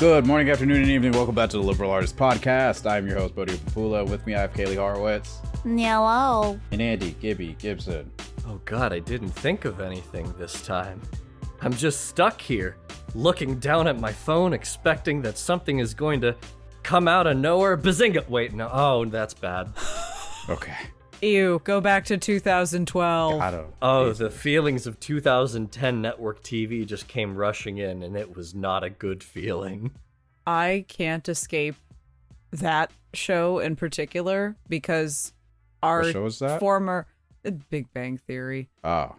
Good morning, afternoon, and evening. Welcome back to the Liberal Artist Podcast. I'm your host, Bodio. With me, I have Kaylie Horowitz. Hello. And Andy, Gibby, Gibson. Oh god, I didn't think of anything this time. I'm just stuck here, looking down at my phone, expecting that something is going to come out of nowhere. Bazinga! Wait, no. Oh, that's bad. Okay. Ew, go back to 2012. The feelings of 2010 network TV just came rushing in, and it was not a good feeling. I can't escape that show in particular because our What show is that? former Big Bang Theory. Oh.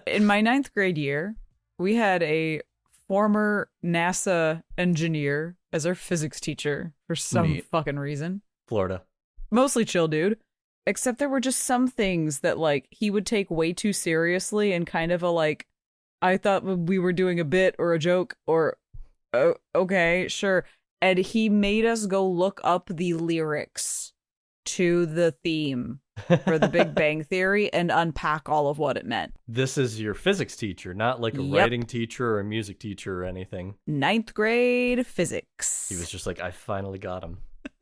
In my 9th grade year, we had a former NASA engineer as our physics teacher for some Neat. fucking reason. Florida. Mostly chill dude. Except there were just some things that, like, he would take way too seriously and kind of a, like, I thought we were doing a bit or a joke or, okay, sure. And he made us go look up the lyrics to the theme for the Big Bang Theory and unpack all of what it meant. This is your physics teacher, not like a Yep. writing teacher or a music teacher or anything. 9th grade physics. He was just like, I finally got him.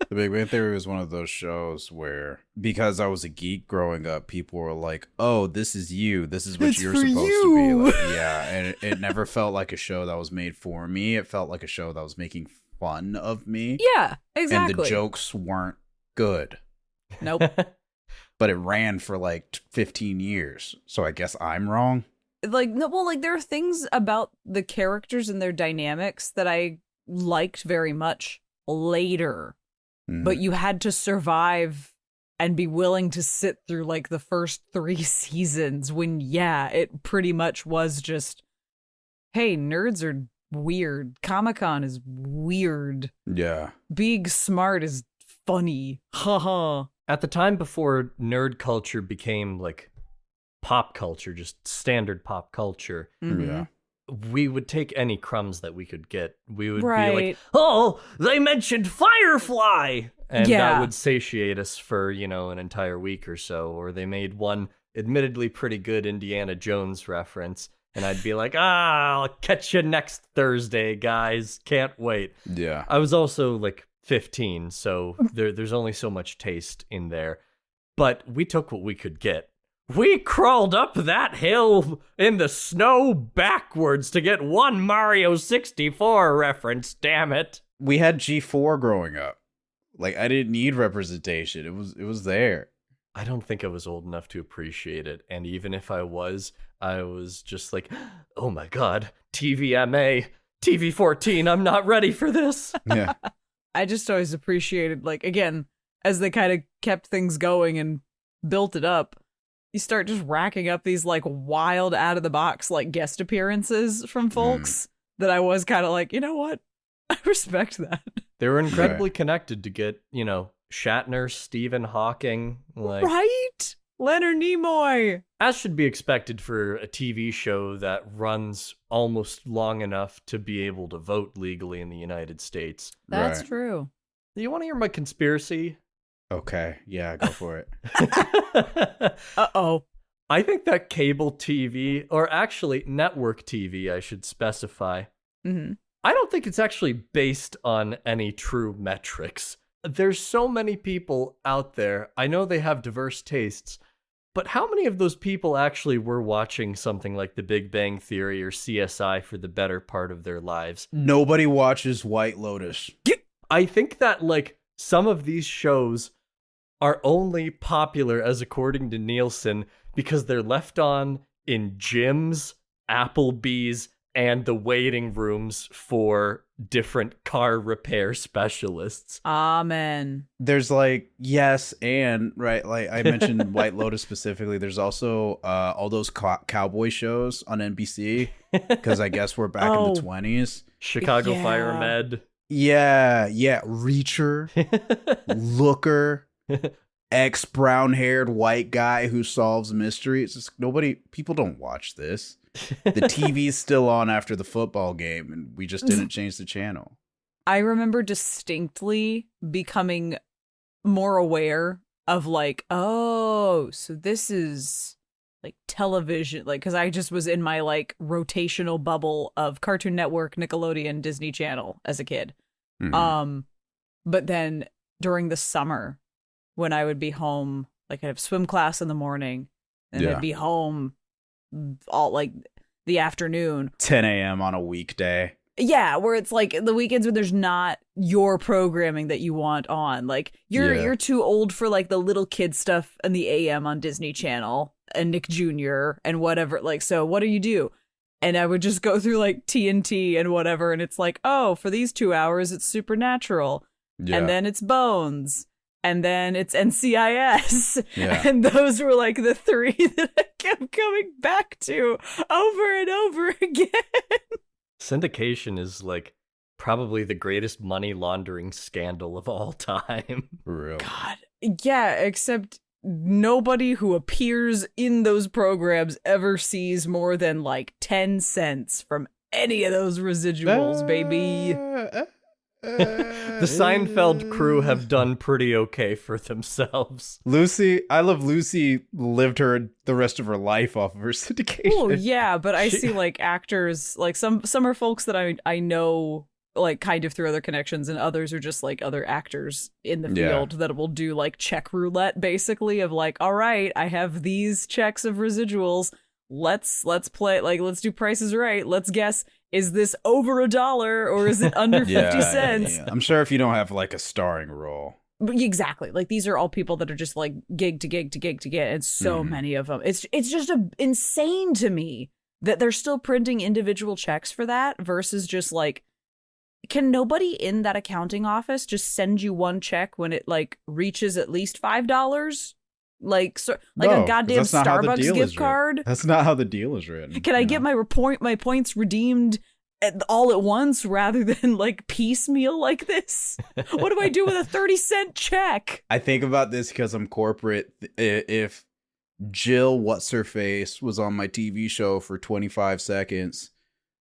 The Big Bang Theory was one of those shows where, because I was a geek growing up, people were like, oh, this is you. This is what It's you're for supposed to you. be. Like, yeah, and it never felt like a show that was made for me. It felt like a show that was making fun of me. Yeah, exactly. And the jokes weren't good. Nope. But it ran for like 15 years. So I guess I'm wrong. Like, no, well, like, there are things about the characters and their dynamics that I liked very much later. But you had to survive and be willing to sit through like the first 3 seasons when, yeah, it pretty much was just, hey, nerds are weird. Comic-Con is weird. Yeah. Being smart is funny. Haha. At the time before nerd culture became like pop culture, just standard pop culture, Yeah. we would take any crumbs that we could get. We would be Right. like, oh, they mentioned Firefly! And Yeah. that would satiate us for, an entire week or so. Or they made one admittedly pretty good Indiana Jones reference. And I'd be like, I'll catch you next Thursday, guys. Can't wait. Yeah. I was also like 15, so there's only so much taste in there. But we took what we could get. We crawled up that hill in the snow backwards to get one Mario 64 reference, damn it. We had G4 growing up. Like, I didn't need representation. It was there. I don't think I was old enough to appreciate it, and even if I was just like, oh my god, TVMA, TV14, I'm not ready for this. Yeah. I just always appreciated, like, again, as they kind of kept things going and built it up, you start just racking up these, like, wild out-of-the-box, like, guest appearances from folks that I was kind of like, you know what? I respect that. They were incredibly connected to get, Shatner, Stephen Hawking, like... Right? Leonard Nimoy! As should be expected for a TV show that runs almost long enough to be able to vote legally in the United States. That's Right. true. You want to hear my conspiracy? Okay. Yeah, go for it. Uh-oh. I think that cable TV, or actually network TV, I should specify, Mm-hmm. I don't think it's actually based on any true metrics. There's so many people out there. I know they have diverse tastes, but how many of those people actually were watching something like The Big Bang Theory or CSI for the better part of their lives? Nobody watches White Lotus. I think that, like, some of these shows are only popular, as according to Nielsen, because they're left on in gyms, Applebee's, and the waiting rooms for different car repair specialists. Amen. There's like, yes, and right, like I mentioned White Lotus specifically. There's also all those cowboy shows on NBC, because I guess we're back in Oh. the 20s. Chicago Yeah. Fire Med. Yeah, Reacher, Looker, ex-brown-haired white guy who solves mysteries. It's just, people don't watch this. The TV's still on after the football game, and we just didn't change the channel. I remember distinctly becoming more aware of, like, oh, so this is like television, like because I just was in my like rotational bubble of Cartoon Network, Nickelodeon, Disney Channel as a kid. But then during the summer, when I would be home, like I'd have swim class in the morning, and I'd be home all like the afternoon, 10 a.m. on a weekday. Yeah, where it's like the weekends when there's not your programming that you want on. Like you're too old for like the little kid stuff and the AM on Disney Channel and Nick Jr. and whatever. Like, so what do? And I would just go through like TNT and whatever, and it's like, oh, for these 2 hours it's Supernatural. Yeah. And then it's Bones. And then it's NCIS. Yeah. And those were like the three that I kept coming back to over and over again. Syndication is like probably the greatest money laundering scandal of all time. For real. God. Yeah, except nobody who appears in those programs ever sees more than like 10 cents from any of those residuals, baby. The Seinfeld crew have done pretty okay for themselves. I love Lucy lived the rest of her life off of her syndication. Oh yeah, but I see like actors, like some are folks that I know like kind of through other connections, and others are just like other actors in the field that will do like check roulette basically of like, all right, I have these checks of residuals. Let's play, like, let's do prices right. Let's guess, is this over $1 or is it under 50 cents? Yeah. I'm sure if you don't have like a starring role. But exactly. Like these are all people that are just like gig to gig to gig to get, and so many of them. It's just insane to me that they're still printing individual checks for that versus just like, can nobody in that accounting office just send you one check when it like reaches at least $5? Like, so, like a goddamn Starbucks gift card. That's not how the deal is written. Can I get my points redeemed all at once rather than like piecemeal like this? What do I do with a 30-cent check? I think about this because I'm corporate. If Jill What's-Her-Face was on my TV show for 25 seconds,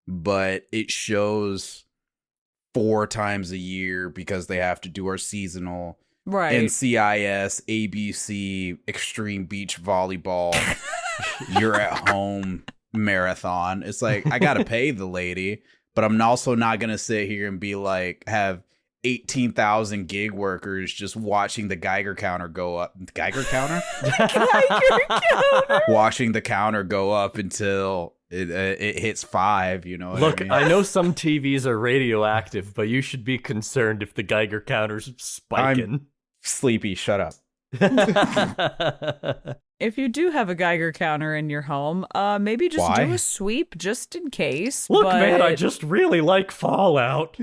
but it shows 4 times a year because they have to do our seasonal. Right. NCIS, ABC, Extreme Beach Volleyball, You're at Home marathon. It's like, I got to pay the lady, but I'm also not going to sit here and be like, have 18,000 gig workers just watching the Geiger counter go up. Geiger counter? Geiger counter. Watching the counter go up until it hits 5, you know. Look, I mean? I know some TVs are radioactive, but you should be concerned if the Geiger counter's spiking. Sleepy, shut up. If you do have a Geiger counter in your home, maybe just do a sweep just in case. Look, man, I just really like Fallout.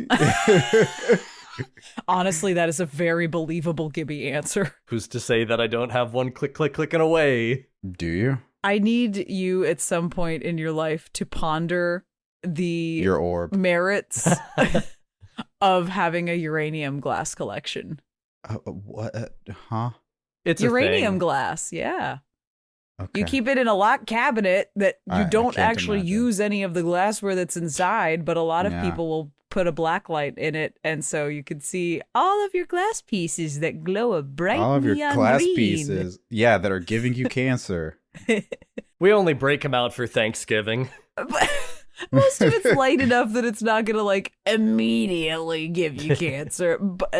Honestly, that is a very believable Gibby answer. Who's to say that I don't have one clicking away? Do you? I need you at some point in your life to ponder your orb merits of having a uranium glass collection. What? Huh? It's uranium glass, yeah. Okay. You keep it in a locked cabinet that you don't actually use any of the glassware that's inside, but a lot of people will put a black light in it, and so you can see all of your glass pieces that glow a bright neon green. All of your glass pieces, that are giving you cancer. We only break them out for Thanksgiving. Most of it's light enough that it's not gonna like immediately give you cancer, but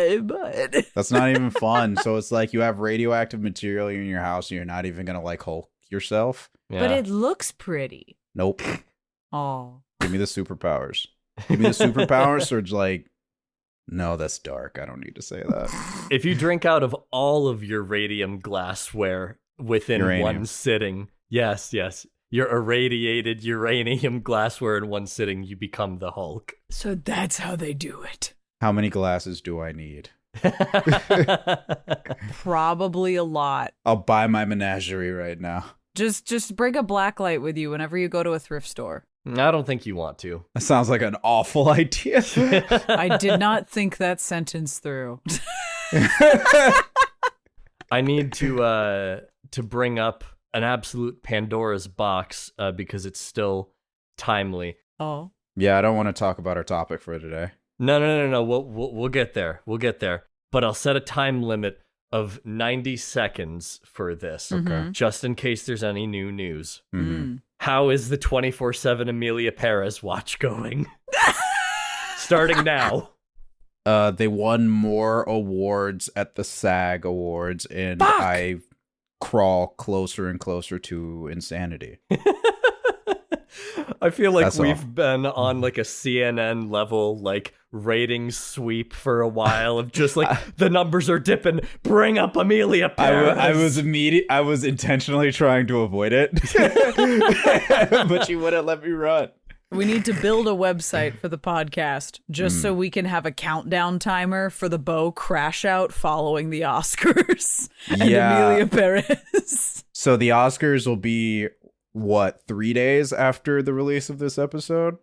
that's not even fun. So it's like you have radioactive material in your house and you're not even gonna like Hulk yourself. Yeah. But it looks pretty. Nope. Oh, give me the superpowers. Give me the superpowers, or like, no, that's dark. I don't need to say that. If you drink out of all of your radium glassware within one sitting, yes. Your irradiated uranium glassware in one sitting, you become the Hulk. So that's how they do it. How many glasses do I need? Probably a lot. I'll buy my menagerie right now. Just bring a black light with you whenever you go to a thrift store. I don't think you want to. That sounds like an awful idea. I did not think that sentence through. I need to bring up an absolute Pandora's box because it's still timely. Oh. Yeah, I don't want to talk about our topic for today. No. We'll get there. But I'll set a time limit of 90 seconds for this, Okay. just in case there's any new news. Mhm. How is the 24/7 Emilia Perez watch going? Starting now. They won more awards at the SAG Awards, and Fuck! I crawl closer and closer to insanity. I feel like That's we've all. been on like a CNN level like ratings sweep for a while of just like the numbers are dipping. Bring up Emilia Perez. I was intentionally trying to avoid it, but you wouldn't let me run. We need to build a website for the podcast just so we can have a countdown timer for the Bo crash out following the Oscars and Yeah. Emilia Perez. So the Oscars will be, what, 3 days after the release of this episode?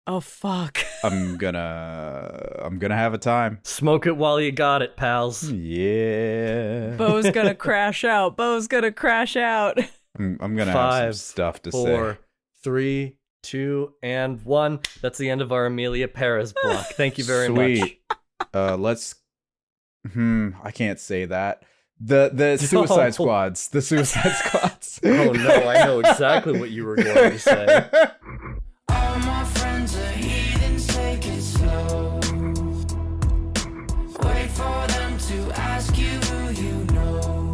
Oh, fuck. I'm gonna have a time. Smoke it while you got it, pals. Yeah. Bo's gonna crash out. Bo's gonna crash out. I'm gonna have 5, some stuff to 4, say. 3, 2, and 1. That's the end of our Emilia Perez block. Thank you very Sweet. much. Let's. I can't say that. The Suicide Squads. The Suicide Squads. Oh no, I know exactly what you were going to say. All my friends are heathens, take it slow. Wait for them to ask you who you know.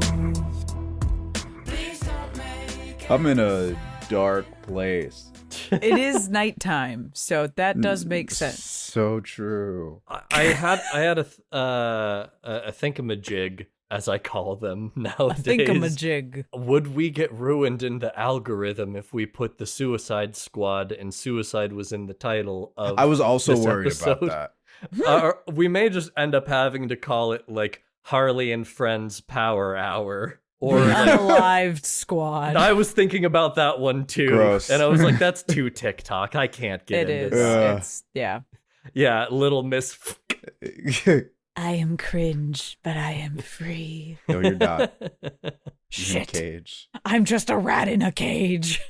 Please don't make I'm in a dark place. It is nighttime, so that does make sense. So true. I had a thingamajig, as I call them nowadays. Thingamajig. Would we get ruined in the algorithm if we put the Suicide Squad and suicide was in the title of I was also this worried episode? about that. Or we may just end up having to call it like Harley and Friends Power Hour. Or The like, unalived squad. I was thinking about that one too. Gross. And I was like, that's too TikTok. I can't get It into is. that. It's, yeah. Yeah, Little Miss. I am cringe, but I am free. No, you're not. You're in a Shit. cage. I'm just a rat in a cage.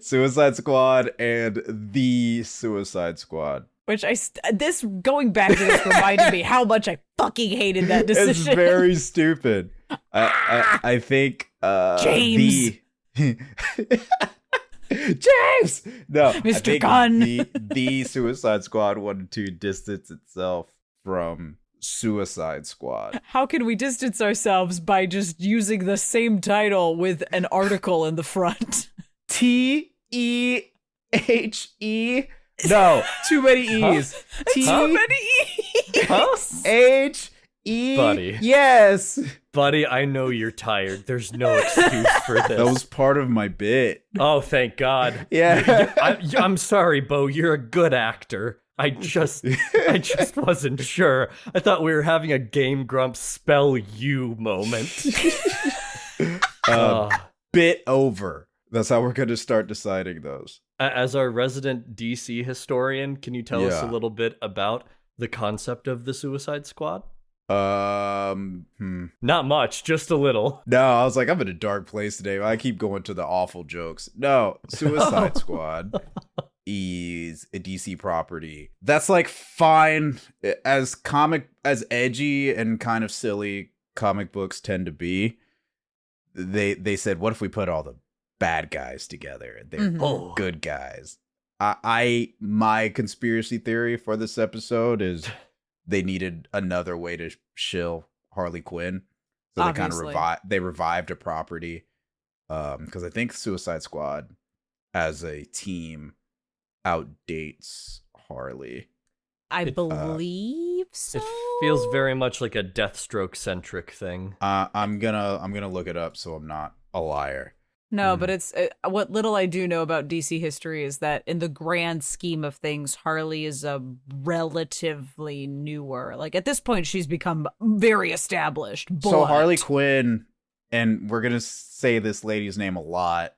Suicide Squad and the Suicide Squad. Which this going back to this reminded me how much I fucking hated that decision. It's very stupid. I think James. James. No, I Mr. think Gunn. the Suicide Squad wanted to distance itself from Suicide Squad. How can we distance ourselves by just using the same title with an article in the front? TEHE. No, too many E's. Too many E's. THE. Buddy. Yes. Buddy, I know you're tired. There's no excuse for this. That was part of my bit. Oh, thank God. Yeah. I'm sorry, Bo. You're a good actor. I just wasn't sure. I thought we were having a Game Grumps spell you moment. Bit over. That's how we're going to start deciding those. As our resident DC historian, can you tell us a Yeah. little bit about the concept of the Suicide Squad? No, Not much, just a little. I was like, I'm in a dark place today. I keep going to the awful jokes. No, Suicide Squad is a DC property. That's like fine as edgy and kind of silly comic books tend to be. They said, what if we put all the bad guys together and they're Oh. good guys? My conspiracy theory for this episode is they needed another way to shill Harley Quinn. So they kind of Obviously. revived a property. Because I think Suicide Squad as a team outdates Harley. I believe so. It feels very much like a Deathstroke centric thing. I'm gonna look it up so I'm not a liar. No, but it's what little I do know about DC history is that in the grand scheme of things, Harley is a relatively newer. Like at this point, she's become very established. But So Harley Quinn, and we're gonna say this lady's name a lot.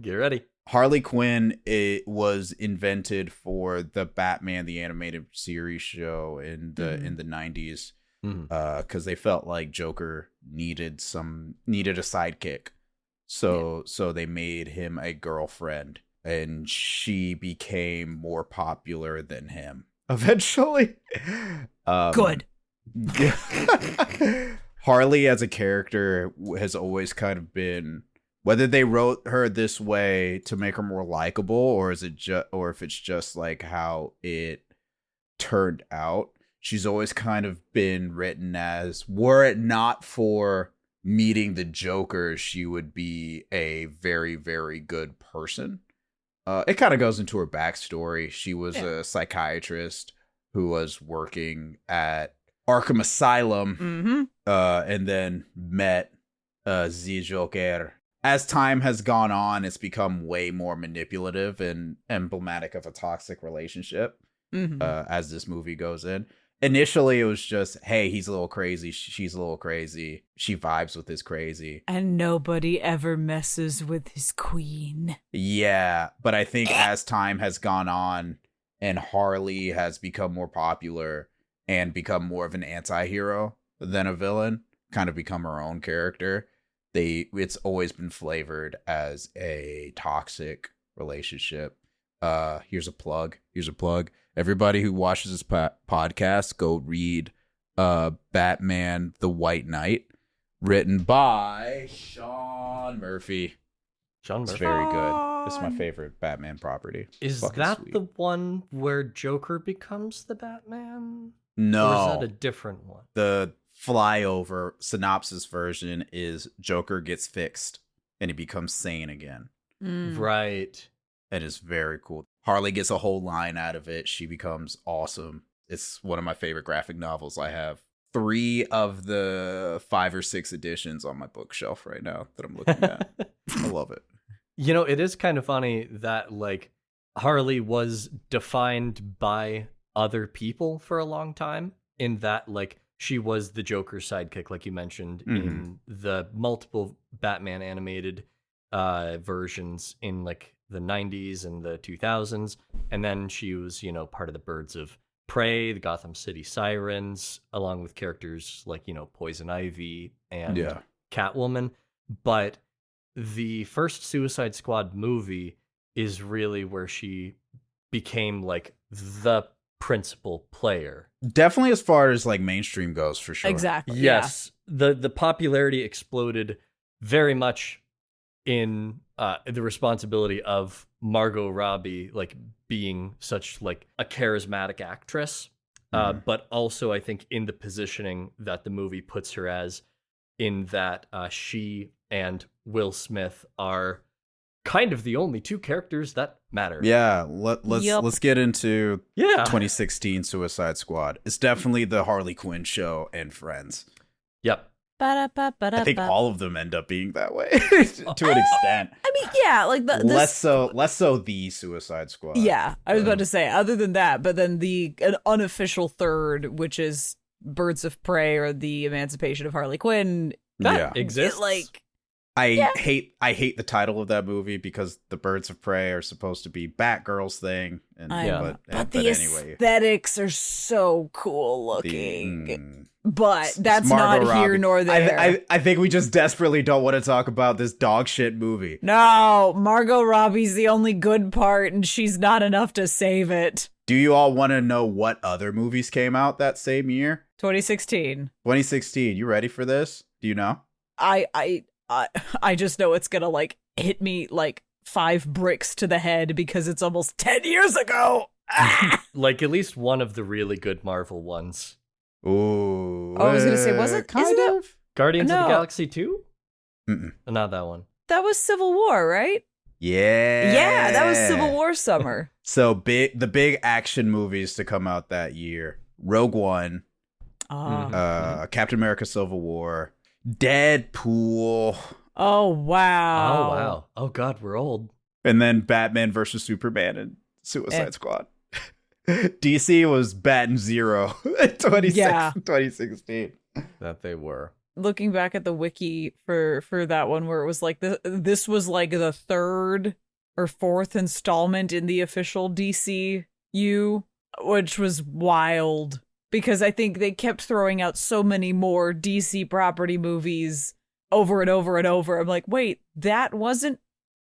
Get ready. Harley Quinn, it was invented for the Batman the Animated Series show in the 90s, because they felt like Joker needed a sidekick. So they made him a girlfriend, and she became more popular than him eventually. good. Harley as a character has always kind of been, whether they wrote her this way to make her more likable, or is it or if it's just like how it turned out, she's always kind of been written as, were it not for meeting the Joker, she would be a very, very good person. It kind of goes into her backstory. She was a psychiatrist who was working at Arkham Asylum, and then met the Joker. As time has gone on, it's become way more manipulative and emblematic of a toxic relationship, as this movie goes in. Initially, it was just, hey, he's a little crazy, she's a little crazy, she vibes with his crazy. And nobody ever messes with his queen. Yeah, but I think as time has gone on and Harley has become more popular and become more of an anti-hero than a villain, kind of become her own character, it's always been flavored as a toxic relationship. Here's a plug. Everybody who watches this podcast, go read Batman the White Knight, written by Sean Murphy. It's very good. It's my favorite Batman property. Is Fucking that sweet. the one where Joker becomes the Batman? No. Or is that a different one? The flyover synopsis version is Joker gets fixed and he becomes sane again. Right. It is very cool. Harley gets a whole line out of it. She becomes awesome. It's one of my favorite graphic novels. I have 3 of the 5 or 6 editions on my bookshelf right now that I'm looking at. I love it. You know, it is kind of funny that, like, Harley was defined by other people for a long time, in that, like, she was the Joker's sidekick, like you mentioned, in the multiple Batman animated versions in, like, the 90s and the 2000s. And then she was, you know, part of the Birds of Prey, the Gotham City Sirens, along with characters like, you know, Poison Ivy and Catwoman. But the first Suicide Squad movie is really where she became, like, the principal player. Definitely as far as, like, mainstream goes, for sure. Exactly. Yes. The popularity exploded very much in the responsibility of Margot Robbie, like, being such, like, a charismatic actress, but also I think in the positioning that the movie puts her as, in that she and Will Smith are kind of the only 2 characters that matter. Yeah, let's get into 2016 Suicide Squad. It's definitely the Harley Quinn show and Friends. Yep. I think all of them end up being that way to an extent. I mean, yeah, like less so the Suicide Squad. Yeah, I was about to say, other than that, but then an unofficial third, which is Birds of Prey or the Emancipation of Harley Quinn, that exists. I hate the title of that movie because the Birds of Prey are supposed to be Batgirl's thing, and but the anyway, aesthetics are so cool looking. But that's not Margot here Robbie. nor there. I think we just desperately don't want to talk about this dog shit movie. No, Margot Robbie's the only good part, and she's not enough to save it. Do you all want to know what other movies came out that same year? 2016. 2016. You ready for this? Do you know? I just know it's gonna, like, hit me like 5 bricks to the head because it's almost 10 years ago. Like, at least one of the really good Marvel ones. Ooh. I was gonna say, was it kind isn't of? Guardians of the Galaxy 2? Mm-mm. Not that one. That was Civil War, right? Yeah. Yeah, that was Civil War summer. So the big action movies to come out that year: Rogue One, Captain America: Civil War, Deadpool. Oh wow. Oh wow. Oh god, we're old. And then Batman versus Superman and Suicide Squad. DC was batting 0 in 2016. That they were. Looking back at the wiki for that one, where it was like this was like the 3rd or 4th installment in the official DCU, which was wild because I think they kept throwing out so many more DC property movies over and over and over. I'm like, wait, that wasn't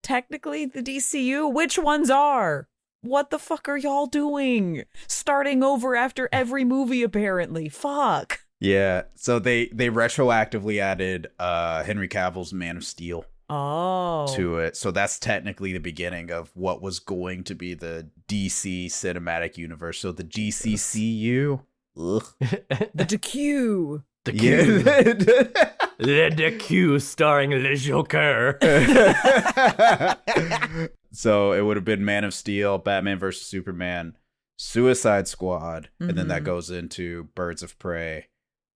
technically the DCU? Which ones are? What the fuck are y'all doing? Starting over after every movie, apparently. Fuck. Yeah, so they retroactively added Henry Cavill's Man of Steel to it. So that's technically the beginning of what was going to be the DC cinematic universe. So the GCCU. Ugh. The DQ. The Q. Yeah. The Q starring Le Joker. So it would have been Man of Steel, Batman versus Superman, Suicide Squad, and then that goes into Birds of Prey.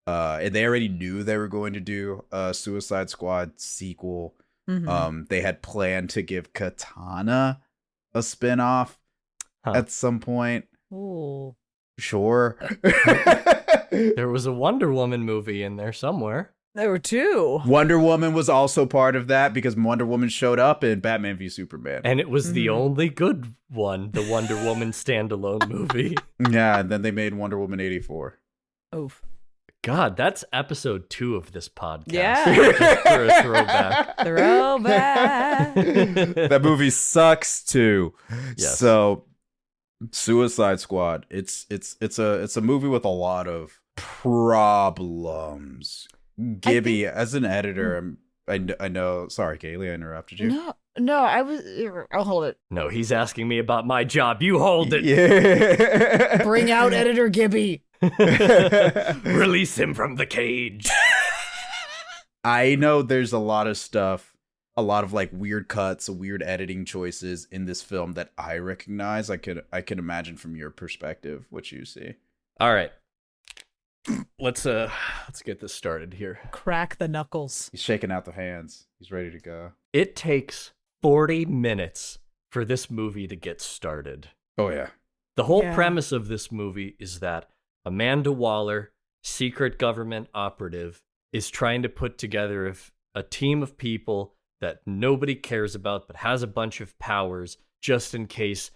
And they already knew they were going to do a Suicide Squad sequel. They had planned to give Katana a spinoff at some point. Ooh. Sure. There was a Wonder Woman movie in there somewhere. There were two. Wonder Woman was also part of that because Wonder Woman showed up in Batman v Superman. And it was the only good one, the Wonder Woman standalone movie. Yeah, and then they made Wonder Woman 84. Oof. God, that's episode 2 of this podcast. Yeah. Just for a throwback. Throwback. That movie sucks too. Yes. So Suicide Squad, it's a movie with a lot of problems. Gibby, as an editor, I know. Sorry, Kaylie, I interrupted you. No, I was. I'll hold it. No, he's asking me about my job. You hold it. Yeah. Bring out Editor Gibby. Release him from the cage. I know there's a lot of stuff, a lot of like weird cuts, weird editing choices in this film that I recognize. I can imagine from your perspective what you see. All right. Let's get this started here. Crack the knuckles. He's shaking out the hands. He's ready to go. It takes 40 minutes for this movie to get started. Oh yeah. The whole premise of this movie is that Amanda Waller, secret government operative, is trying to put together a team of people that nobody cares about but has a bunch of powers just in case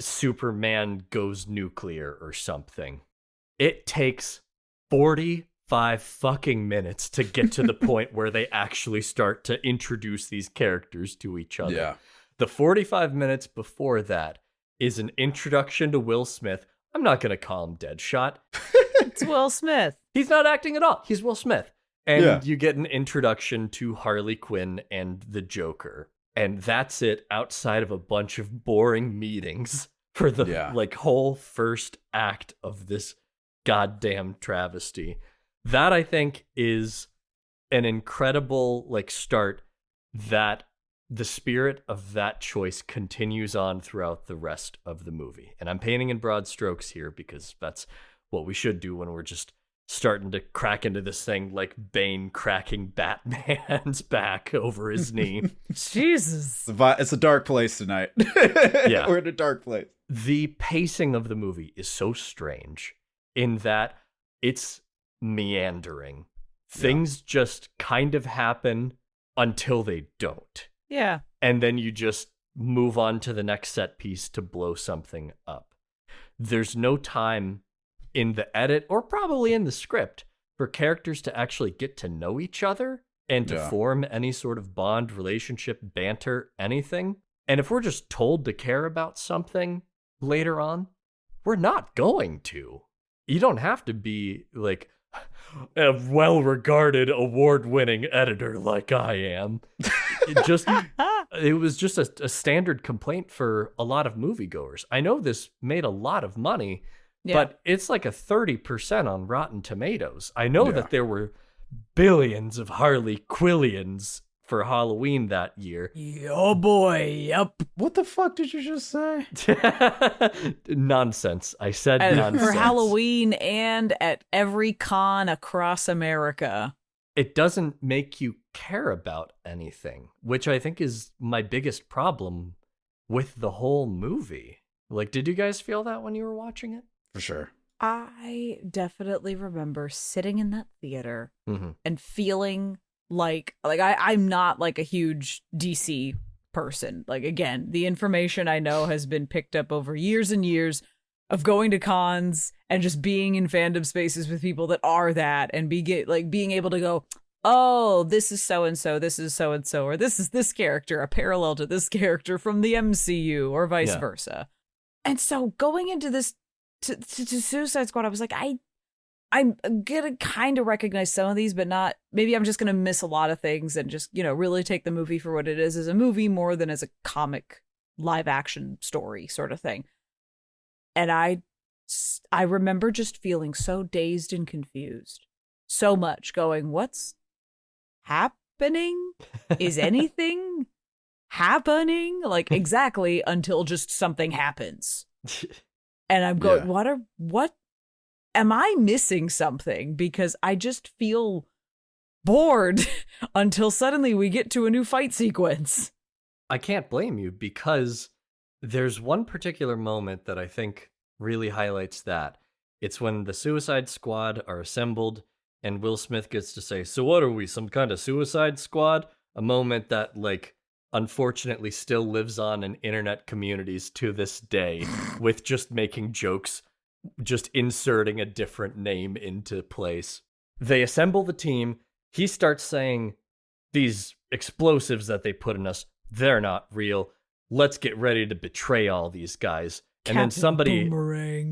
Superman goes nuclear or something. It takes 45 fucking minutes to get to the point where they actually start to introduce these characters to each other. Yeah. The 45 minutes before that is an introduction to Will Smith. I'm not going to call him Deadshot. It's Will Smith. He's not acting at all. He's Will Smith. And Yeah. you get an introduction to Harley Quinn and the Joker. And that's it, outside of a bunch of boring meetings for the whole first act of this goddamn travesty. That, I think, is an incredible start that the spirit of that choice continues on throughout the rest of the movie. And I'm painting in broad strokes here because that's what we should do when we're just starting to crack into this thing like Bane cracking Batman's back over his knee. Jesus. It's a dark place tonight. Yeah. We're in a dark place. The pacing of the movie is so strange in that it's meandering. Things just kind of happen until they don't. Yeah. And then you just move on to the next set piece to blow something up. There's no time in the edit or probably in the script for characters to actually get to know each other and to form any sort of bond, relationship, banter, anything. And if we're just told to care about something later on, we're not going to. You don't have to be like a well-regarded, award-winning editor like I am. It was just a standard complaint for a lot of moviegoers. I know this made a lot of money, but it's like a 30% on Rotten Tomatoes. I know that there were billions of Harley Quillians for Halloween that year. Oh boy, yep. What the fuck did you just say? Nonsense. I said And nonsense. for Halloween and at every con across America. It doesn't make you care about anything, which I think is my biggest problem with the whole movie. Did you guys feel that when you were watching it? For sure. I definitely remember sitting in that theater Mm-hmm. and feeling I'm not like a huge DC person. Again, the information I know has been picked up over years and years of going to cons and just being in fandom spaces with people that are that and being able to go, oh, this is so-and-so, this is so-and-so, or this is this character, a parallel to this character from the MCU or vice versa. And so going into this to Suicide Squad, I was like, I'm gonna kind of recognize some of these, but not. Maybe I'm just gonna miss a lot of things and just, really take the movie for what it is as a movie more than as a comic live action story sort of thing. And I remember just feeling so dazed and confused, so much going, what's happening? Is anything happening? Like, exactly, until just something happens. And I'm going, what? Am I missing something? Because I just feel bored until suddenly we get to a new fight sequence. I can't blame you, because there's one particular moment that I think really highlights that. It's when the Suicide Squad are assembled and Will Smith gets to say, "So what are we, some kind of Suicide Squad?" A moment that, unfortunately still lives on in internet communities to this day, with just making jokes, just inserting a different name into place. They assemble the team. He starts saying, "These explosives that they put in us, they're not real. Let's get ready to betray all these guys." And then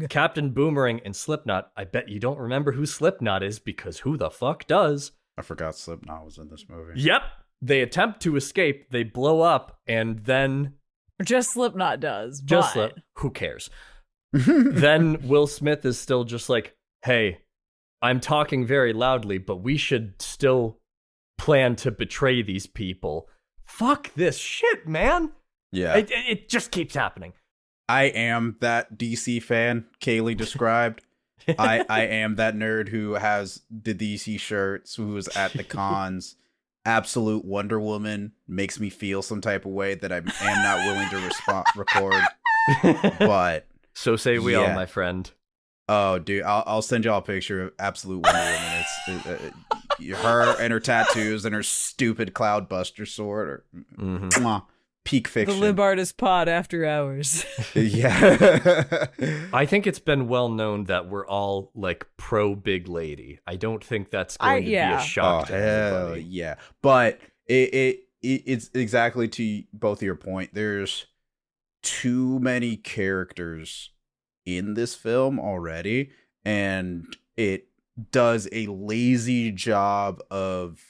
Captain Boomerang and Slipknot. I bet you don't remember who Slipknot is, because who the fuck does? I forgot Slipknot was in this movie. Yep. They attempt to escape. They blow up, and then just Slipknot does. Who cares? Then Will Smith is still just like, "Hey, I'm talking very loudly, but we should still plan to betray these people." Fuck this shit, man. Yeah. It just keeps happening. I am that DC fan Kaylie described. I am that nerd who has the DC shirts, who was at the cons. Absolute Wonder Woman makes me feel some type of way that I am not willing to record. But so say we all, my friend. Oh, dude, I'll send y'all a picture of Absolute Wonder Woman. It's her and her tattoos and her stupid Cloudbuster sword. Peak fiction. The Lib Artist Pod after hours. Yeah. I think it's been well known that we're all pro big lady. I don't think that's going to be a shock to anybody. Yeah. But it's exactly to both of your point. There's too many characters in this film already, and it does a lazy job of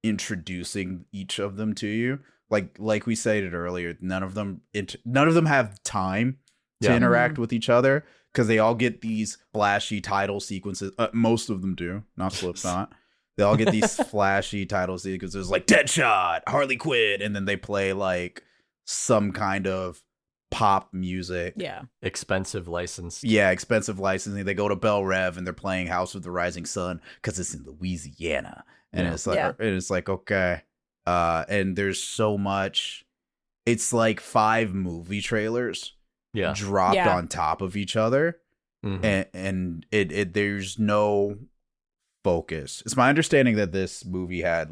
introducing each of them to you. Like we stated earlier, none of them have time to interact with each other, because they all get these flashy title sequences. Most of them do, not Slipknot. They all get these flashy title sequences like Deadshot, Harley Quinn, and then they play some kind of pop music. Yeah. Expensive license. Yeah, expensive licensing. They go to Bell Rev and they're playing House of the Rising Sun because it's in Louisiana. And it's like, okay. And there's so much. It's like 5 movie trailers dropped on top of each other. Mm-hmm. And it there's no focus. It's my understanding that this movie had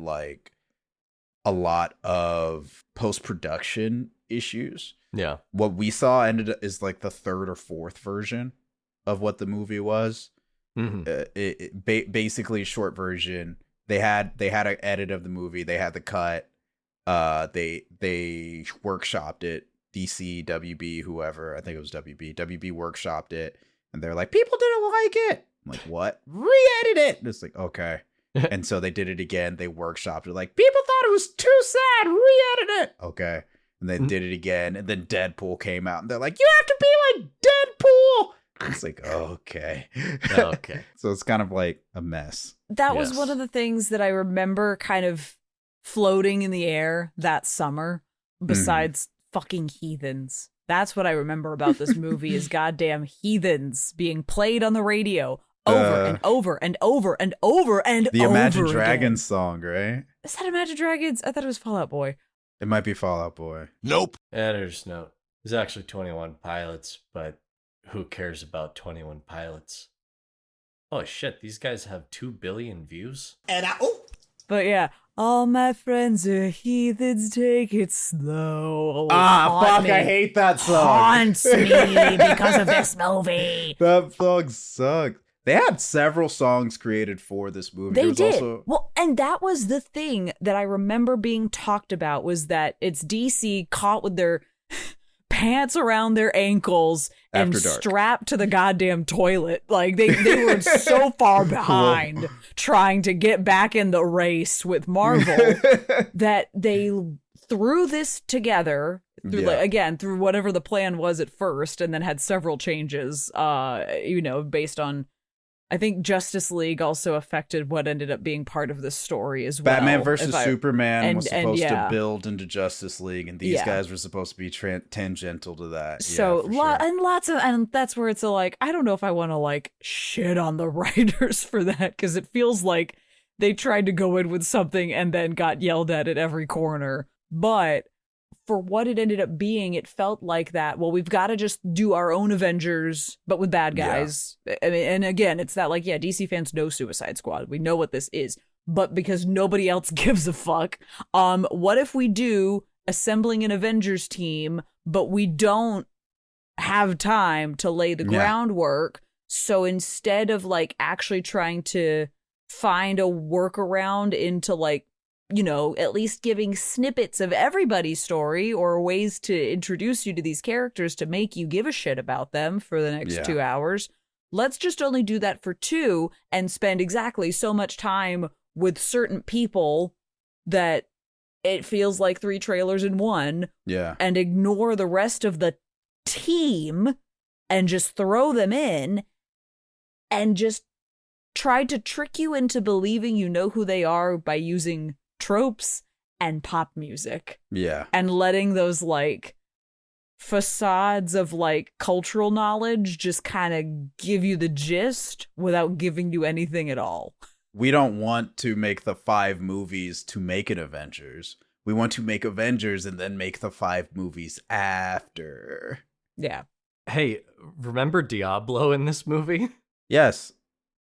a lot of post-production issues. Yeah. What we saw is the 3rd or 4th version of what the movie was. Mm-hmm. Basically, short version. They had an edit of the movie. They had the cut. They workshopped it. DC, WB, whoever. I think it was WB. WB workshopped it, and they're like, people didn't like it. I'm like, what? Re-edit it. And it's like, okay. And so they did it again. They workshopped it. Like, people thought it was too sad. Re-edit it. Okay. And they did it again. And then Deadpool came out, and they're like, you have to be like Deadpool. It's like, okay. Okay. So it's kind of like a mess. That was one of the things that I remember kind of floating in the air that summer, besides fucking heathens. That's what I remember about this movie is goddamn heathens being played on the radio over and over and over and over and the over Imagine again. Dragons song, right? Is that Imagine Dragons? I thought it was Fall Out Boy. It might be Fall Out Boy. Nope. Editor's note. It's actually 21 Pilots, but who cares about 21 Pilots? Oh shit, these guys have 2 billion views? But yeah, all my friends are heathens, take it slow. Fuck, I hate that song. Haunts me because of this movie. That song sucks. They had several songs created for this movie. They did. Well, and that was the thing that I remember being talked about, was that it's DC caught with their pants around their ankles and After dark. strapped to the goddamn toilet. Like they were so far behind trying to get back in the race with Marvel that they threw this together through whatever the plan was at first, and then had several changes, based on, I think Justice League also affected what ended up being part of this story as well. Batman versus Superman was supposed to build into Justice League, and these guys were supposed to be tangential to that. So and that's where it's like, I don't know if I want to like shit on the writers for that, because it feels like they tried to go in with something and then got yelled at every corner. But for what it ended up being, it felt like that, well, we've got to just do our own Avengers, but with bad guys. Yeah. I mean, and again, it's that like, yeah, DC fans know Suicide Squad. We know what this is. But because nobody else gives a fuck, what if we do assembling an Avengers team, but we don't have time to lay the groundwork? So instead of like actually trying to find a workaround into like, at least giving snippets of everybody's story or ways to introduce you to these characters to make you give a shit about them for the next 2 hours. Let's just only do that for 2 and spend exactly so much time with certain people that it feels like 3 trailers in one. Yeah. And ignore the rest of the team and just throw them in and just try to trick you into believing you know who they are by using tropes and pop music. Yeah. And letting those like facades of like cultural knowledge just kind of give you the gist without giving you anything at all. We don't want to make the 5 movies to make an Avengers. We want to make Avengers and then make the 5 movies after. Yeah. Hey, remember Diablo in this movie? Yes.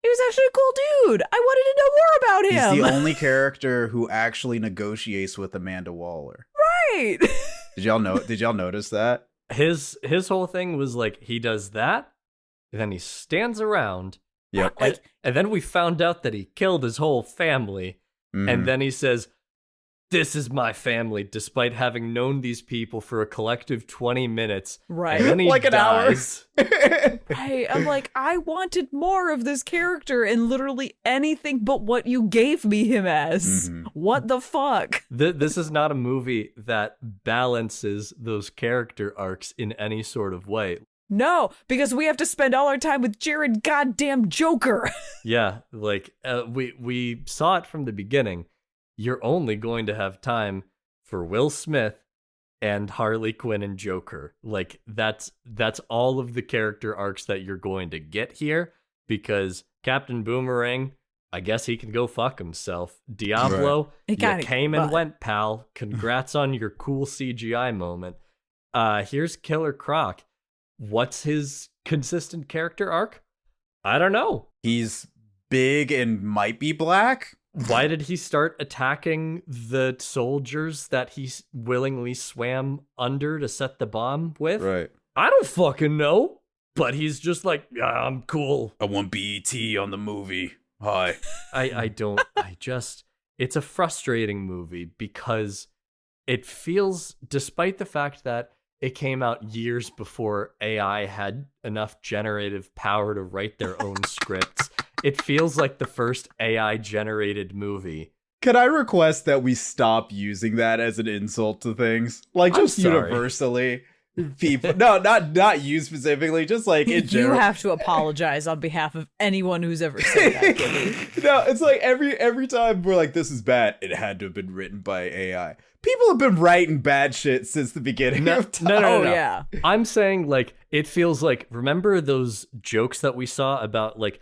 He was actually a cool dude. I wanted to know more about him. He's the only character who actually negotiates with Amanda Waller. Right. Did y'all notice that? His whole thing was like, he does that, and then he stands around. Yep. And then we found out that he killed his whole family. Mm-hmm. And then he says, this is my family, despite having known these people for a collective 20 minutes. Right. And then he like dies. an hour. I'm like, I wanted more of this character in literally anything but what you gave me him as. Mm-hmm. What the fuck? This is not a movie that balances those character arcs in any sort of way. No, because we have to spend all our time with Jared goddamn Joker. Yeah, like we saw it from the beginning. You're only going to have time for Will Smith and Harley Quinn and Joker. Like that's all of the character arcs that you're going to get here, because Captain Boomerang, I guess he can go fuck himself. Diablo, right. You came and went, pal. Congrats on your cool CGI moment. Here's Killer Croc. What's his consistent character arc? I don't know. He's big and might be black. Why did he start attacking the soldiers that he willingly swam under to set the bomb with? Right. I don't fucking know. But he's just like, yeah, I'm cool. I want BET on the movie. Hi. It's a frustrating movie because it feels, despite the fact that it came out years before AI had enough generative power to write their own scripts, it feels like the first AI-generated movie. Can I request that we stop using that as an insult to things? Like, just universally. People, no, not you specifically, just like in general. You have to apologize on behalf of anyone who's ever said that, Gibby. No, it's like every time we're like, this is bad, it had to have been written by AI. People have been writing bad shit since the beginning of time. No. Yeah. I'm saying, like, it feels like, remember those jokes that we saw about, like,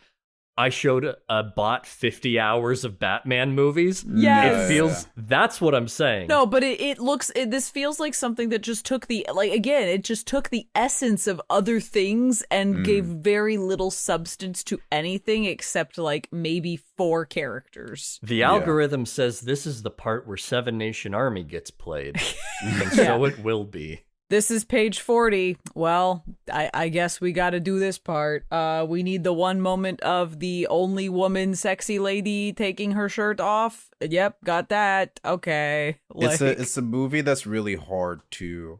I showed a bot 50 hours of Batman movies? Yes. It feels, that's what I'm saying. No, but this feels like something that just took it just took the essence of other things and gave very little substance to anything except, like, maybe 4 characters. The algorithm says this is the part where Seven Nation Army gets played. And so it will be. This is page 40. Well, I guess we got to do this part. We need the one moment of the only woman sexy lady taking her shirt off. Yep, got that. Okay. It's a movie that's really hard to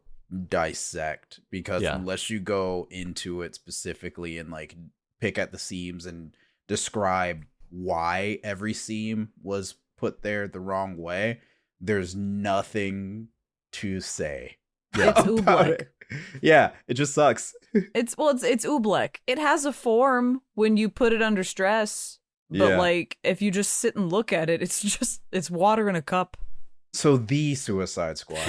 dissect, because Yeah. unless you go into it specifically and like pick at the seams and describe why every seam was put there the wrong way, there's nothing to say. It's about oobleck. it. Yeah, it just sucks. It's oobleck. It has a form when you put it under stress, but Yeah. like if you just sit and look at it, it's water in a cup. So the Suicide Squad.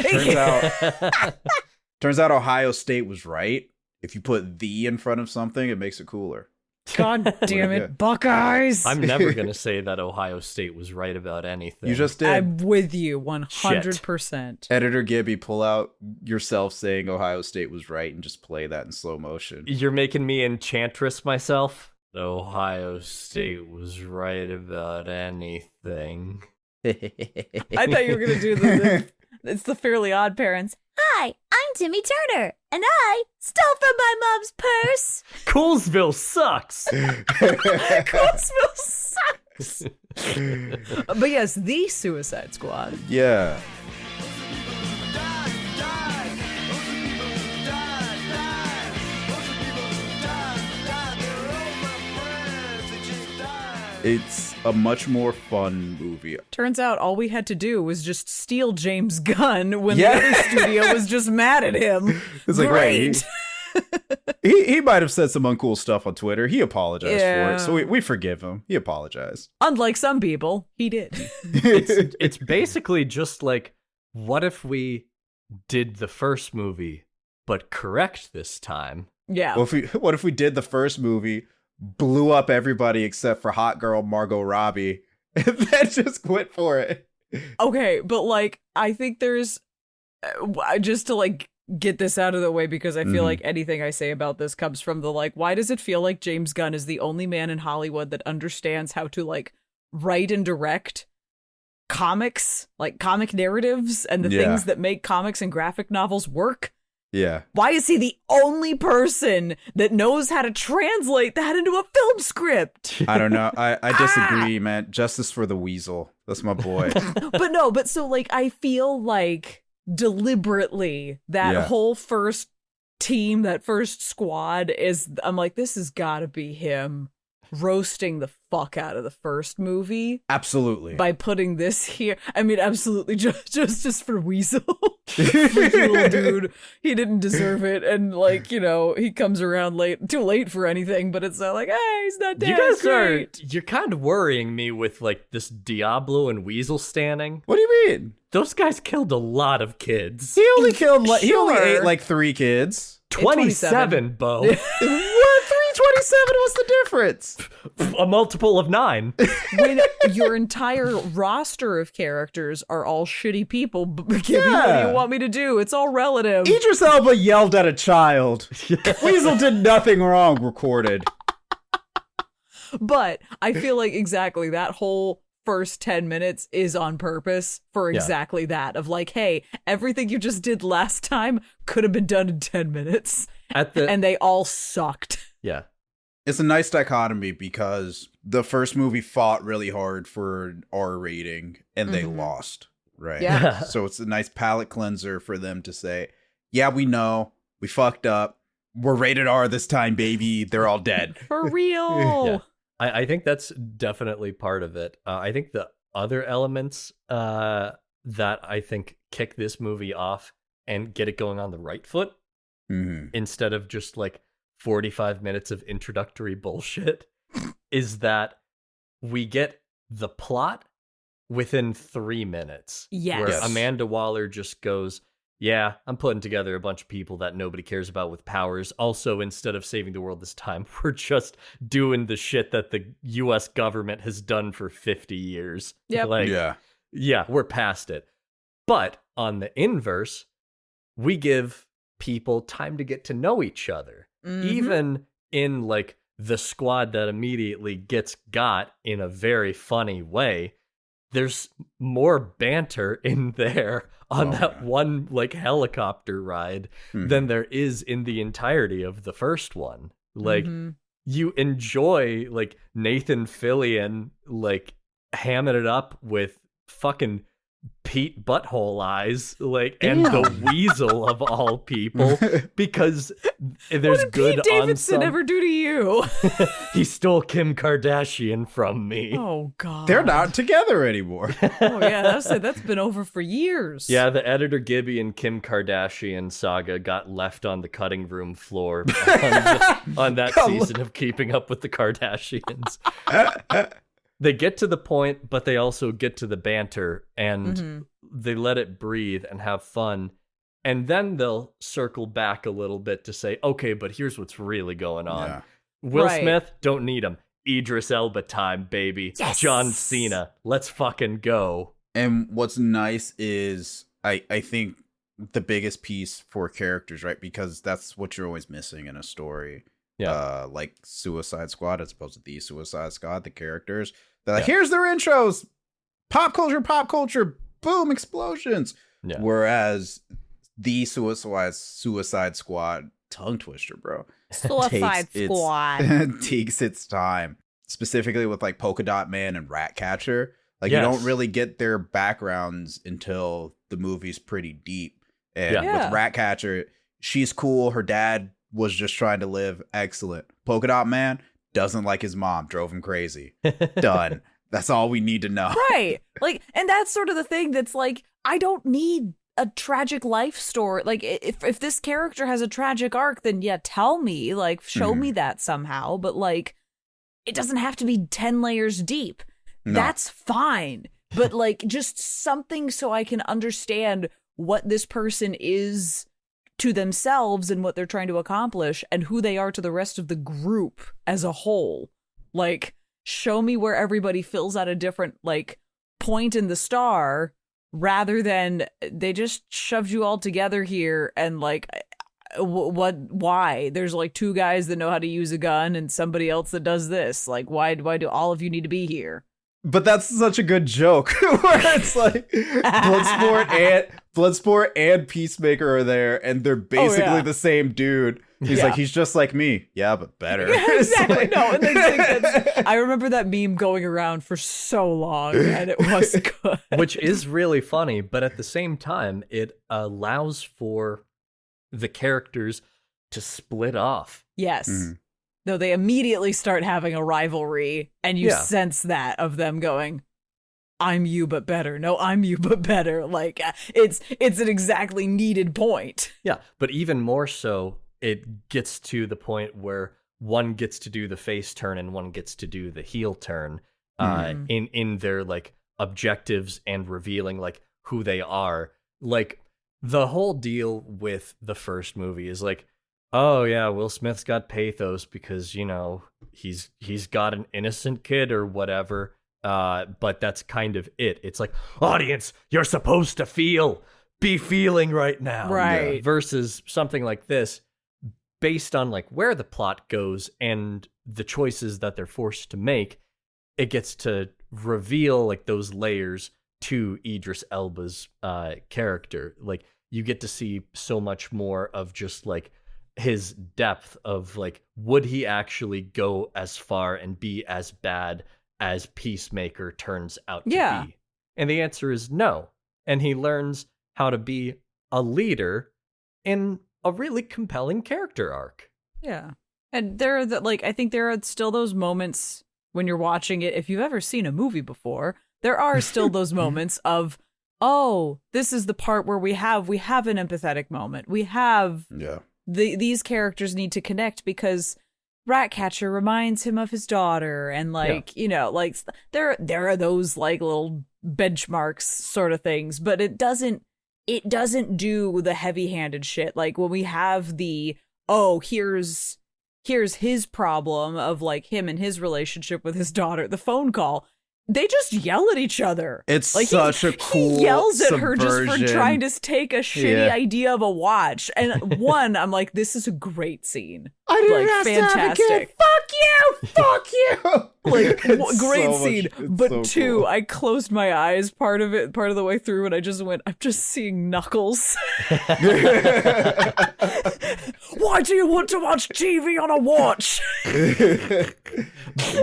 Turns out Ohio State was right. If you put the in front of something, it makes it cooler. God damn Yeah. it, Buckeyes! I'm never going to say that Ohio State was right about anything. You just did. I'm with you 100%. Editor Gibby, pull out yourself saying Ohio State was right and just play that in slow motion. You're making me Enchantress myself? Ohio State was right about anything. I thought you were gonna do it's the Fairly Odd Parents. Hi, I'm Timmy Turner, and I stole from my mom's purse. Coolsville sucks! Coolsville sucks. But yes, the Suicide Squad. Yeah. It's a much more fun movie. Turns out all we had to do was just steal James Gunn when Yeah. the other studio was just mad at him. It's like, Great. right. He might have said some uncool stuff on Twitter. He apologized for Yeah. it. So we forgive him. He apologized. Unlike some people, he did. It's basically just like, what if we did the first movie, but correct this time? Yeah. What if we did the first movie, blew up everybody except for hot girl Margot Robbie, and then just went for it? Okay, but like I think there's just to like get this out of the way, because I feel Mhm. like anything I say about this comes from the like, why does it feel like James Gunn is the only man in Hollywood that understands how to like write and direct comics, like comic narratives and the Yeah. things that make comics and graphic novels work? Yeah. Why is he the only person that knows how to translate that into a film script? I don't know. I disagree, man. Justice for the Weasel. That's my boy. But so like I feel like deliberately that Yeah. whole first team, that first squad I'm like, this has got to be him roasting the fuck out of the first movie Absolutely. by putting this here. I mean, absolutely justice for Weasel. Freaky little dude. He didn't deserve it, and like, you know, he comes around too late for anything, but it's not like, hey, he's not dead. You guys Great. you're kind of worrying me with like this Diablo and Weasel standing. What do you mean? Those guys killed a lot of kids. He only killed he only Sure. ate like 3 kids. 27, Bo. What? 327 was the difference. A multiple of 9. When your entire roster of characters are all shitty people, Gibby, what do Yeah. you want me to do? It's all relative. Idris Elba yelled at a child. Weasel did nothing wrong, recorded. But I feel like exactly that whole first 10 minutes is on purpose for Yeah. exactly that, of like, hey, everything you just did last time could have been done in 10 minutes. And they all sucked. Yeah. It's a nice dichotomy because the first movie fought really hard for an R rating and they Mhm. lost, right? Yeah. So it's a nice palate cleanser for them to say, yeah, we know, we fucked up. We're rated R this time, baby. They're all dead. For real. Yeah. I think that's definitely part of it. I think the other elements that I think kick this movie off and get it going on the right foot, Mhm. instead of just like 45 minutes of introductory bullshit, is that we get the plot within 3 minutes. Yes. Where Yes. Amanda Waller just goes, yeah, I'm putting together a bunch of people that nobody cares about with powers. Also, instead of saving the world this time, we're just doing the shit that the US government has done for 50 years. Yep. Like, yeah, we're past it. But on the inverse, we give people time to get to know each other. Mhm. Even in like the squad that immediately gets got in a very funny way, there's more banter in there on that yeah. one like helicopter ride Mhm. than there is in the entirety of the first one. Like Mhm. you enjoy like Nathan Fillion like hamming it up with fucking Pete Butthole Eyes, like, and the Weasel of all people, because there's what did good Pete Davidson on some. ever do to you? He stole Kim Kardashian from me. Oh God, They're not together anymore. Oh yeah, that's been over for years. Yeah, the editor Gibby and Kim Kardashian saga got left on the cutting room floor on that season of Keeping Up with the Kardashians. They get to the point, but they also get to the banter, and they let it breathe and have fun. And then they'll circle back a little bit to say, okay, but here's what's really going on. Yeah. Will Right. Smith, don't need him. Idris Elba time, baby. Yes! John Cena, let's fucking go. And what's nice is I think the biggest piece for characters, right? Because that's what you're always missing in a story. Yeah. Like Suicide Squad as opposed to the Suicide Squad, the characters. They're like, here's their intros. Pop culture, boom, explosions. Yeah. Whereas the Suicide Squad, tongue twister, bro. Suicide Squad. Takes its time. Specifically with like Polka Dot Man and Ratcatcher. Like Yes. you don't really get their backgrounds until the movie's pretty deep. And Yeah. with Ratcatcher, she's cool. Her dad was just trying to live. Excellent. Polka Dot Man doesn't like his mom. Drove him crazy. Done. That's all we need to know. Right. Like, and that's sort of the thing that's like, I don't need a tragic life story. Like, if this character has a tragic arc, then yeah, tell me, like, show me that somehow. But like, it doesn't have to be 10 layers deep. No. That's fine. But like, just something so I can understand what this person is to themselves and what they're trying to accomplish and who they are to the rest of the group as a whole. Like, show me where everybody fills out a different, like, point in the star rather than they just shoved you all together here and, like, why? There's, like, 2 guys that know how to use a gun and somebody else that does this. Like, why do all of you need to be here? But that's such a good joke where it's like Bloodsport and Peacemaker are there and they're basically the same dude. He's like, he's just like me. Yeah, but better. Yeah, exactly. No, and I remember that meme going around for so long and it was good. Which is really funny, but at the same time, it allows for the characters to split off. Yes. Though they immediately start having a rivalry, and you Yeah. sense that of them going, I'm you but better. No, I'm you but better. Like, it's an exactly needed point. Yeah, but even more so, it gets to the point where one gets to do the face turn and one gets to do the heel turn in their, like, objectives and revealing, like, who they are. Like, the whole deal with the first movie is like, oh yeah, Will Smith's got pathos because, you know, he's got an innocent kid or whatever. But that's kind of it. It's like, audience, you're supposed to be feeling right now. Right. Yeah. Versus something like this, based on like where the plot goes and the choices that they're forced to make, it gets to reveal like those layers to Idris Elba's character. Like, you get to see so much more of just like his depth of like, would he actually go as far and be as bad as Peacemaker turns out to be? And the answer is no. And he learns how to be a leader in a really compelling character arc. Yeah. And I think there are still those moments when you're watching it. If you've ever seen a movie before, there are still those moments of, oh, this is the part where we have an empathetic moment. We have these characters need to connect because Ratcatcher reminds him of his daughter, and like, you know, like there are those like little benchmarks sort of things, but it doesn't do the heavy-handed shit. Like when we have the, oh, here's his problem of like him and his relationship with his daughter, the phone call. They just yell at each other. It's like such a cool he yells at her just for subversion. trying to take a shitty idea of a watch. And I'm like, this is a great scene. I didn't like, ask fantastic. to have a kid. Fuck you! Like, It's great so much- scene. it's But so 2, cool. I closed my eyes part of the way through, and I just went, I'm just seeing Knuckles. Why do you want to watch TV on a watch?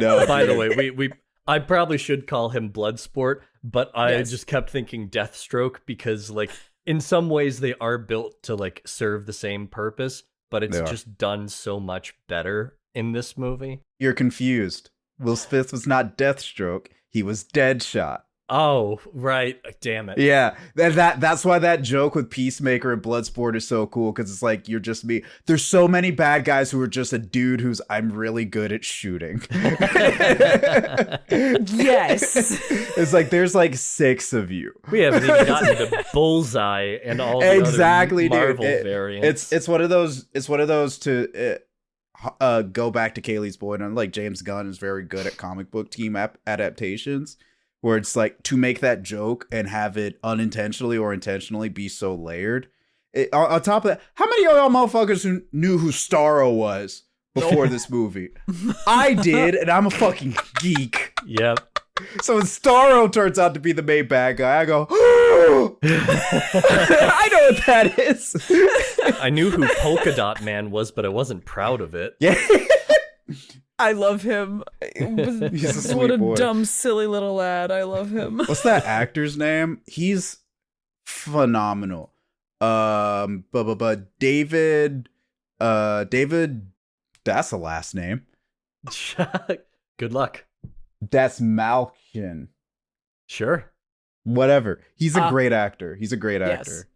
No, By the way, we I probably should call him Bloodsport, but I Yes. just kept thinking Deathstroke because, like, in some ways they are built to, like, serve the same purpose, but it's They are. just done so much better in this movie. You're confused. Will Smith was not Deathstroke. He was Deadshot. Oh, right. Damn it. Yeah, that's why that joke with Peacemaker and Bloodsport is so cool, because it's like, you're just me. There's so many bad guys who are just a dude who's, I'm really good at shooting. Yes. It's like, there's like 6 of you. We haven't even gotten to Bullseye and all the Exactly, other Marvel dude. variants. It's one of those to go back to Kaylee's point on, like, James Gunn is very good at comic book team adaptations, where it's like, to make that joke and have it unintentionally or intentionally be so layered. On top of that, how many of y'all motherfuckers who knew who Starro was before this movie? I did, and I'm a fucking geek. Yep. So when Starro turns out to be the main bad guy, I go, oh! I know what that is. I knew who Polka Dot Man was, but I wasn't proud of it. Yeah. I love him. He's a sweet What a boy. dumb, silly little lad. I love him. What's that actor's name? He's phenomenal. David, that's the last name. Good luck. That's Malkin. Sure. Whatever. He's a great actor. He's a great Yes. actor.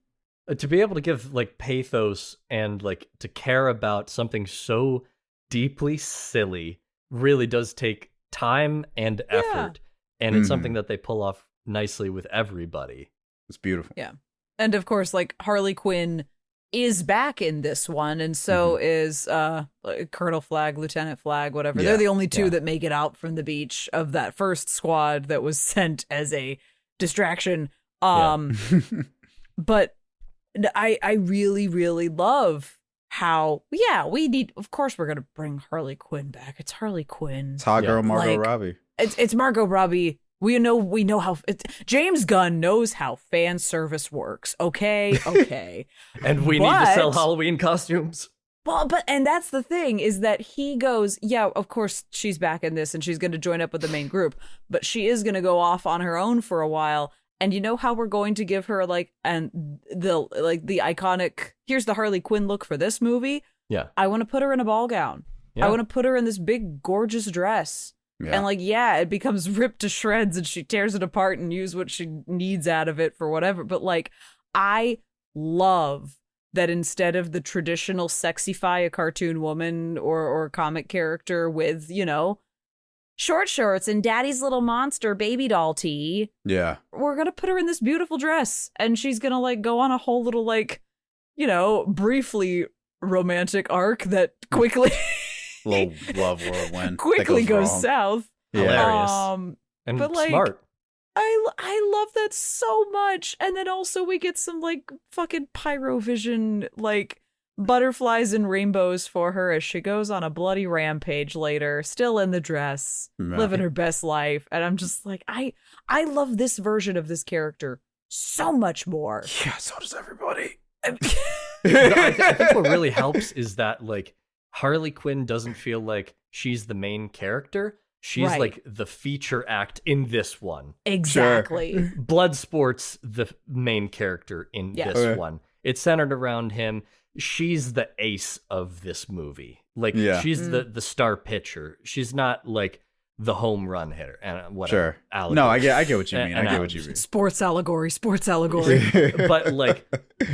To be able to give, like, pathos and, like, to care about something so deeply silly really does take time and effort. And it's Mhm. something that they pull off nicely with everybody. It's beautiful. Yeah. And of course, like, Harley Quinn is back in this one, and so is like, Colonel Flag, Lieutenant Flag, whatever. Yeah, They're the only two yeah. that make it out from the beach of that first squad that was sent as a distraction. But I really, really love how, of course we're gonna bring Harley Quinn back. It's Harley Quinn. It's hot girl Margot Like, Robbie. It's Margot Robbie. We know how James Gunn knows how fan service works. Okay. And we need to sell But- Halloween costumes. Well, and that's the thing, is that he goes, yeah, of course she's back in this and she's going to join up with the main group, but she is going to go off on her own for a while. And you know how we're going to give her the iconic, here's the Harley Quinn look for this movie. Yeah. I want to put her in a ball gown. Yeah. I want to put her in this big gorgeous dress. Yeah. And it becomes ripped to shreds and she tears it apart and use what she needs out of it for whatever. But like, I love that instead of the traditional sexify a cartoon woman or comic character with, short shorts and daddy's little monster baby doll tee, Yeah. we're going to put her in this beautiful dress and she's going to go on a whole little briefly romantic arc that quickly Little love whirlwind. quickly that goes wrong. south. Yeah. Hilarious. And but, like, smart. I love that so much. And then also we get some fucking pyrovision butterflies and rainbows for her as she goes on a bloody rampage later, still in the dress, Yeah. living her best life. And I'm just like, I love this version of this character so much more. Yeah, so does everybody. I think what really helps is that Harley Quinn doesn't feel like she's the main character. She's Right. the feature act in this one. Exactly. Bloodsport's the main character in Yes. this Okay. one. It's centered around him. She's the ace of this movie. Yeah. She's the star pitcher. She's not the home run hitter and whatever. Sure. Allegory. No, I get what you mean. I get what you Analogies. mean. Sports allegory. But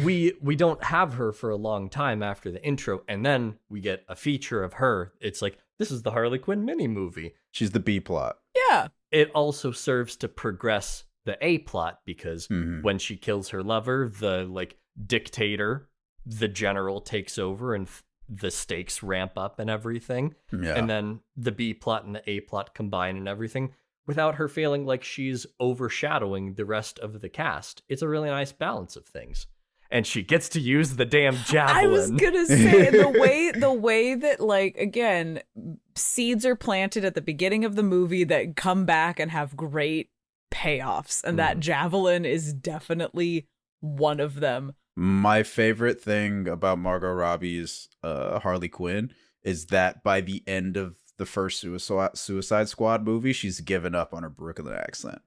we don't have her for a long time after the intro, and then we get a feature of her. It's this is the Harley Quinn mini movie. She's the B plot. Yeah. It also serves to progress the A plot because Mhm. when she kills her lover, the dictator, the general takes over and the stakes ramp up and everything. Yeah. And then the B plot and the A plot combine and everything without her feeling like she's overshadowing the rest of the cast. It's a really nice balance of things. And she gets to use the damn javelin. I was gonna say the way that again, seeds are planted at the beginning of the movie that come back and have great payoffs, and that javelin is definitely one of them. My favorite thing about Margot Robbie's Harley Quinn is that by the end of the first Suicide Squad movie, she's given up on her Brooklyn accent.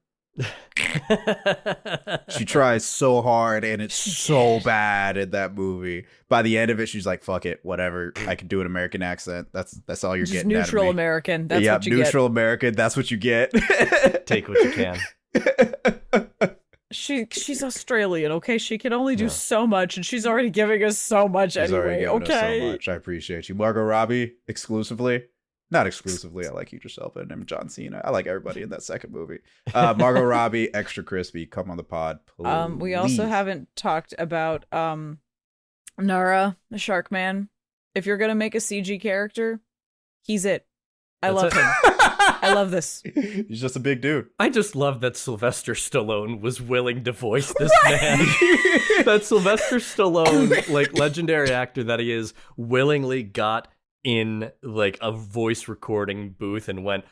She tries so hard and it's so bad in that movie. By the end of it, she's like, fuck it, whatever. I can do an American accent. That's all you're Just getting neutral out of me. American. That's yeah, what you neutral American. That's what you get. Take what you can. She's Australian, okay? She can only do so much, and she's already giving us so much She's already anyway, giving us okay? so much. I appreciate you. Margot Robbie, exclusively. Not exclusively. I like Idris Elba and John Cena. I like everybody in that second movie. Margot Robbie, extra crispy. Come on the pod, please. We also haven't talked about Nara, the Shark Man. If you're gonna make a CG character, he's it. I love him. I love this. He's just a big dude. I just love that Sylvester Stallone was willing to voice this man. That Sylvester Stallone, like legendary actor that he is, willingly got in like a voice recording booth and went,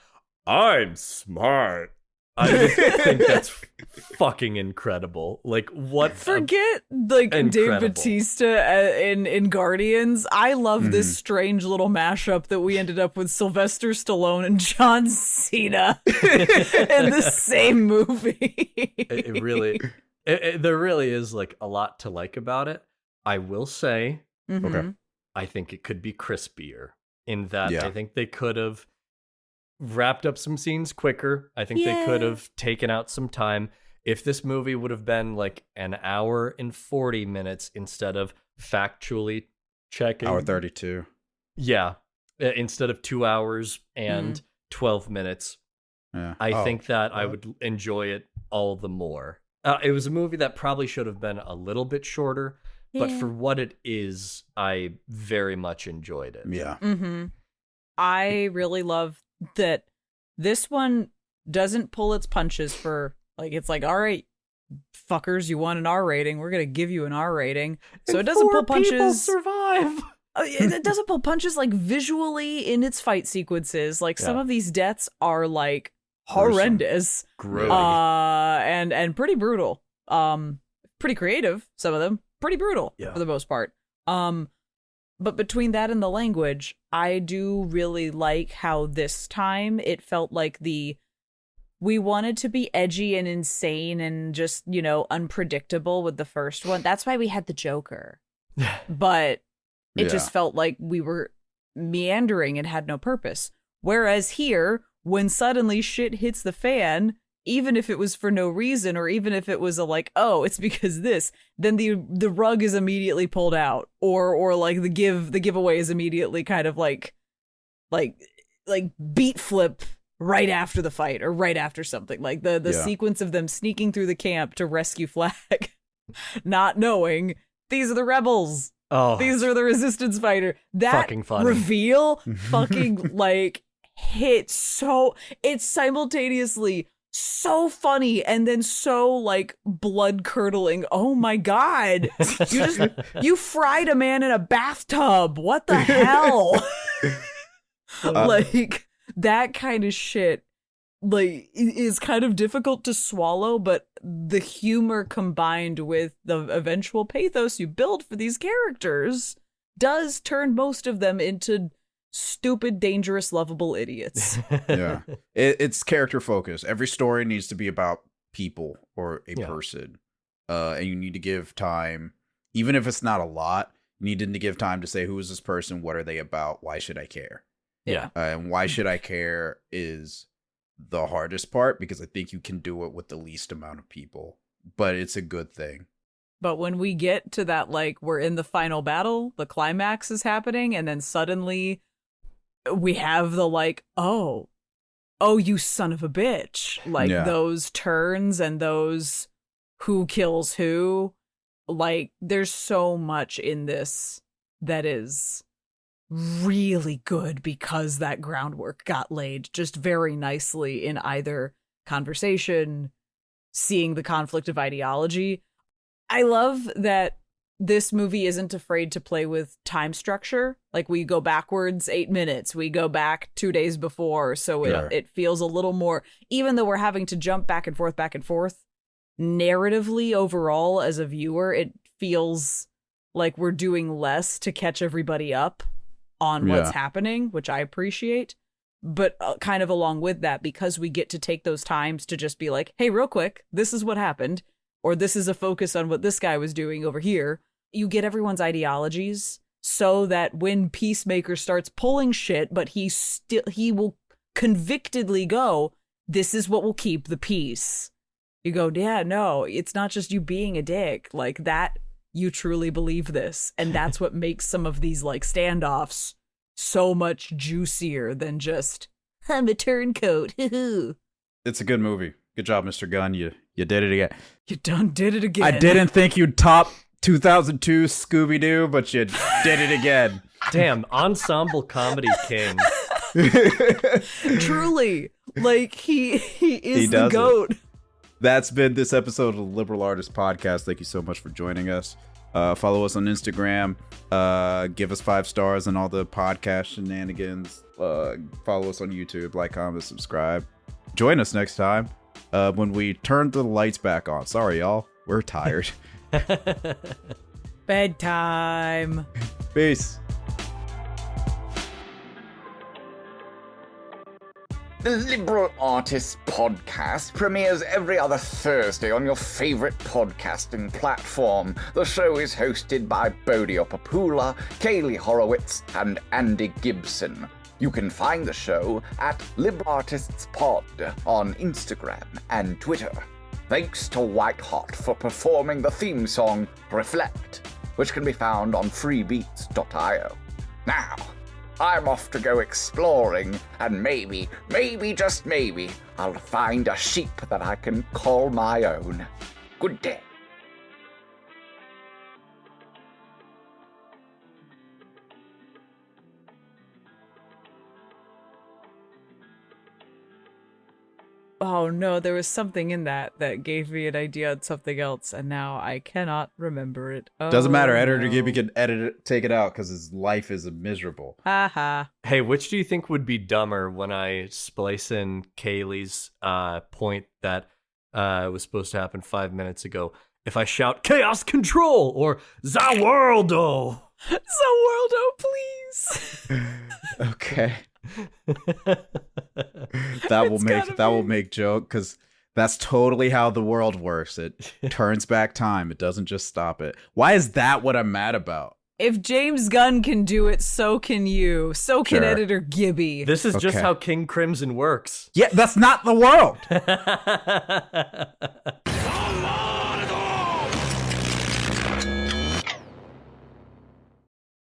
"I'm smart." I just think that's fucking incredible. Like, what? Forget like Dave incredible. Bautista in Guardians. I love this strange little mashup that we ended up with Sylvester Stallone and John Cena in the same movie. It really, there really is like a lot to like about it. I will say, Okay. I think it could be crispier in that Yeah. I think they could have wrapped up some scenes quicker. I think they could have taken out some time. If this movie would have been like an hour and 40 minutes instead of factually checking. Hour 32. Yeah. Instead of 2 hours and 12 minutes. Yeah. I think that I would enjoy it all the more. It was a movie that probably should have been a little bit shorter, but for what it is, I very much enjoyed it. Yeah. I really love that this one doesn't pull its punches for like, it's like, all right, fuckers, you want an R rating, we're gonna give you an R rating. So it doesn't pull punches. People survive. It doesn't pull punches like visually in its fight sequences. Like some of these deaths are like horrendous, Gruesome. and pretty brutal. Pretty creative. Some of them pretty brutal for the most part. But between that and the language, I do really like how this time it felt like we wanted to be edgy and insane and just, you know, unpredictable with the first one. That's why we had the Joker. But it just felt like we were meandering and had no purpose. Whereas here, when suddenly shit hits the fan, even if it was for no reason, or even if it was a like, oh, it's because this, then the rug is immediately pulled out, or like the giveaway is immediately kind of like beat flip right after the fight or right after something. Like the sequence of them sneaking through the camp to rescue Flag, not knowing these are the rebels. Oh, These are the resistance fighter. That fucking funny. reveal fucking like hit so, it's simultaneously so funny and then so like blood curdling. Oh my god. You fried a man in a bathtub. What the hell? Like that kind of shit like is kind of difficult to swallow, but the humor combined with the eventual pathos you build for these characters does turn most of them into stupid, dangerous, lovable idiots. Yeah. It's character focused. Every story needs to be about people or a person. And you need to give time, even if it's not a lot, you need to give time to say, who is this person? What are they about? Why should I care? Yeah. And why should I care is the hardest part, because I think you can do it with the least amount of people, but it's a good thing. But when we get to that, like, we're in the final battle, the climax is happening, and then suddenly we have the, like, oh, you son of a bitch. Like, those turns and those who kills who. Like, there's so much in this that is really good because that groundwork got laid just very nicely in either conversation, seeing the conflict of ideology. I love that this movie isn't afraid to play with time structure. Like, we go backwards 8 minutes, we go back 2 days before, so it feels a little more, even though we're having to jump back and forth, narratively overall as a viewer, it feels like we're doing less to catch everybody up on what's happening, which I appreciate. But kind of along with that, because we get to take those times to just be like, hey, real quick, this is what happened, or this is a focus on what this guy was doing over here. You get everyone's ideologies so that when Peacemaker starts pulling shit, but he will convictedly go, this is what will keep the peace. You go, yeah, no, it's not just you being a dick. Like that, you truly believe this. And that's what makes some of these like standoffs so much juicier than just, I'm a turncoat. It's a good movie. Good job, Mr. Gunn. You did it again. You did it again. I didn't think you'd top 2002 Scooby-Doo, but you did it again. Damn, ensemble comedy king. Truly. Like, he is the GOAT. That's been this episode of the Liberal Artist Podcast. Thank you so much for joining us. Follow us on Instagram. Give us 5 stars on all the podcast shenanigans. Follow us on YouTube. Like, comment, subscribe. Join us next time when we turn the lights back on. Sorry, y'all. We're tired. Bedtime. Peace. The Liberal Artists Podcast premieres every other Thursday on your favorite podcasting platform. The show is hosted by Bodio, Kaylie Horowitz, and Andy Gibson. You can find the show at Liberal Artists Pod on Instagram and Twitter. Thanks to White Hot for performing the theme song Reflect, which can be found on freebeats.io. Now, I'm off to go exploring, and maybe, just maybe, I'll find a sheep that I can call my own. Good day. Oh no, there was something in that gave me an idea on something else, and now I cannot remember it. Oh, Doesn't matter. Editor no. Gibby can edit it, take it out, because his life is miserable. Haha. Hey, which do you think would be dumber when I splice in Kaylie's point that was supposed to happen 5 minutes ago? If I shout Chaos Control or Zaworldo! Zaworldo, please! Okay. that will make joke, because that's totally how the world works. It turns back time. It doesn't just stop it. Why is that what I'm mad about? If James Gunn can do it, so can you. So can Sure. Editor Gibby. This is just Okay. how King Crimson works. Yeah, that's not the world.